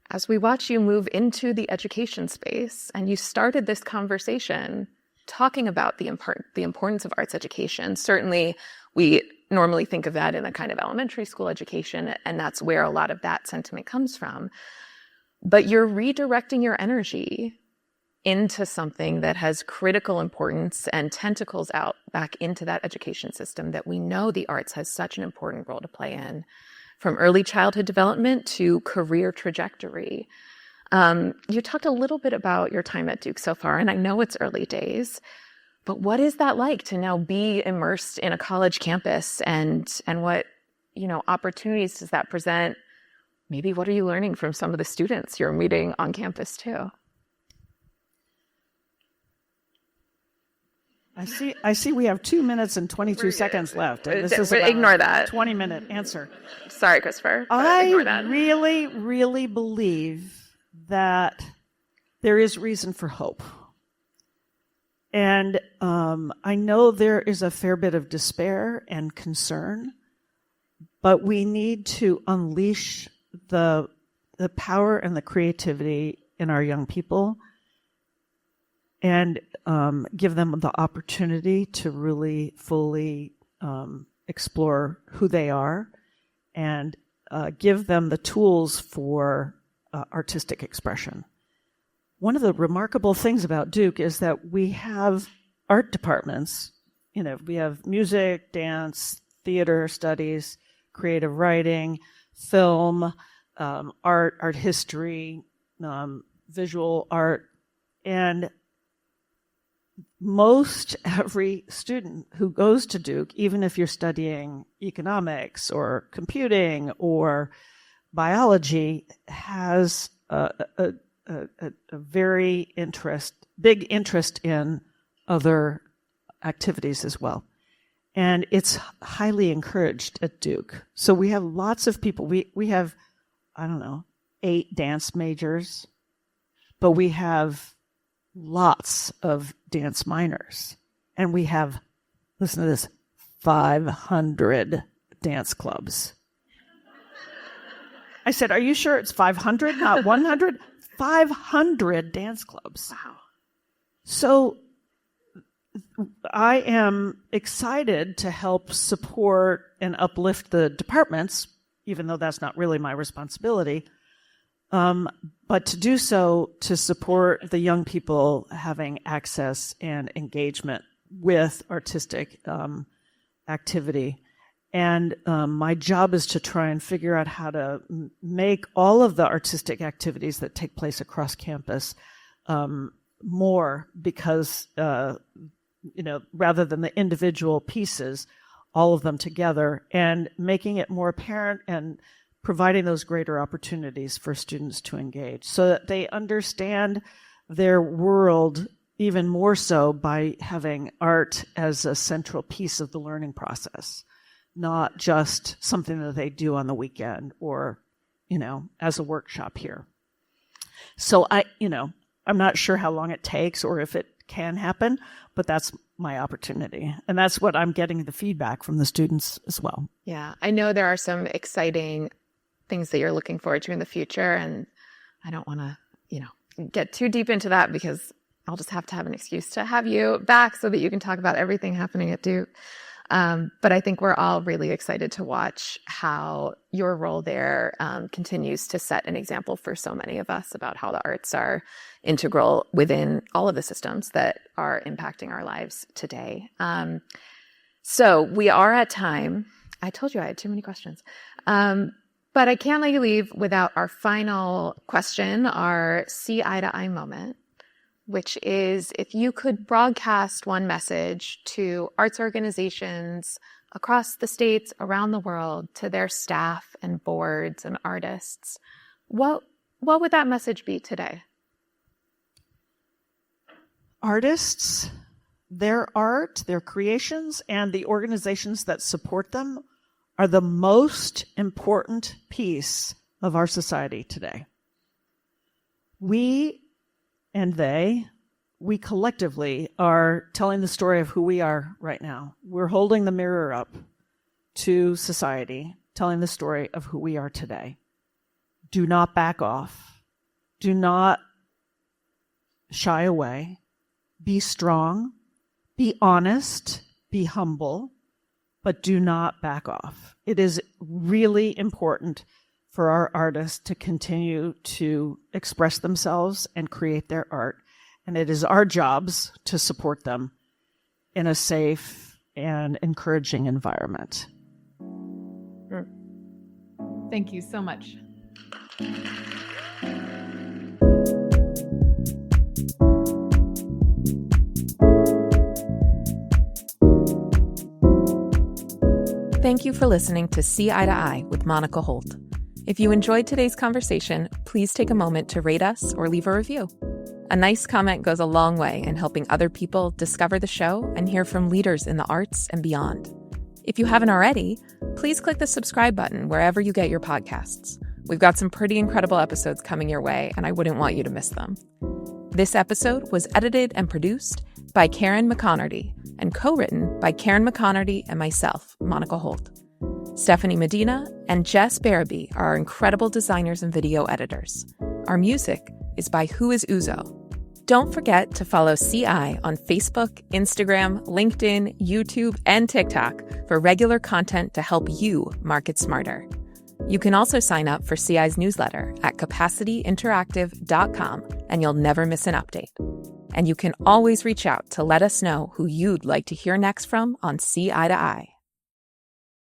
as we watch you move into the education space, and you started this conversation talking about the importance of arts education, certainly we normally think of that in a kind of elementary school education, and that's where a lot of that sentiment comes from. But you're redirecting your energy into something that has critical importance and tentacles out back into that education system that we know the arts has such an important role to play in, from early childhood development to career trajectory. You talked a little bit about your time at Duke so far, and I know it's early days, but what is that like to now be immersed in a college campus, and what, opportunities does that present? Maybe what are you learning from some of the students you're meeting on campus too? I see we have 2 minutes and 22 seconds left. And this is ignore that. 20-minute answer. Sorry, Christopher. I really, really believe that there is reason for hope. And I know there is a fair bit of despair and concern, but we need to unleash the power and the creativity in our young people and give them the opportunity to really fully explore who they are and give them the tools for artistic expression. One of the remarkable things about Duke is that we have art departments. We have music, dance, theater studies, creative writing, film, art history, visual art, and most every student who goes to Duke, even if you're studying economics or computing or biology, has a very big interest in other activities as well. And it's highly encouraged at Duke. So we have lots of people. We have, 8 dance majors, but we have lots of dance minors. And we have, listen to this, 500 dance clubs. I said, are you sure it's 500, not 100? 500 dance clubs. Wow. So I am excited to help support and uplift the departments, even though that's not really my responsibility, but to do so to support the young people having access and engagement with artistic activity. And my job is to try and figure out how to make all of the artistic activities that take place across campus more, because rather than the individual pieces, all of them together, and making it more apparent and providing those greater opportunities for students to engage so that they understand their world even more so by having art as a central piece of the learning process, not just something that they do on the weekend or, as a workshop here. So I'm not sure how long it takes or if it can happen, but that's my opportunity. And that's what I'm getting the feedback from the students as well. Yeah, I know there are some exciting things that you're looking forward to in the future. And I don't want to, get too deep into that because I'll just have to have an excuse to have you back so that you can talk about everything happening at Duke. But I think we're all really excited to watch how your role there continues to set an example for so many of us about how the arts are integral within all of the systems that are impacting our lives today. So we are at time. I told you I had too many questions. But I can't let you leave without our final question, our see eye to eye moment, which is if you could broadcast one message to arts organizations across the states, around the world, to their staff and boards and artists, what would that message be today? Artists, their art, their creations, and the organizations that support them are the most important piece of our society today. We and we collectively are telling the story of who we are right now. We're holding the mirror up to society, telling the story of who we are today. Do not back off. Do not shy away. Be strong. Be honest. Be humble. But do not back off. It is really important for our artists to continue to express themselves and create their art. And it is our jobs to support them in a safe and encouraging environment. Thank you so much. Thank you for listening to See Eye to Eye with Monica Holt. If you enjoyed today's conversation, please take a moment to rate us or leave a review. A nice comment goes a long way in helping other people discover the show and hear from leaders in the arts and beyond. If you haven't already, please click the subscribe button wherever you get your podcasts. We've got some pretty incredible episodes coming your way, and I wouldn't want you to miss them. This episode was edited and produced by Karen McConerty and co-written by Karen McConerty and myself, Monica Holt. Stephanie Medina and Jess Barabee are our incredible designers and video editors. Our music is by Who Is Uzo. Don't forget to follow CI on Facebook, Instagram, LinkedIn, YouTube, and TikTok for regular content to help you market smarter. You can also sign up for CI's newsletter at capacityinteractive.com, and you'll never miss an update. And you can always reach out to let us know who you'd like to hear next from on CI to I.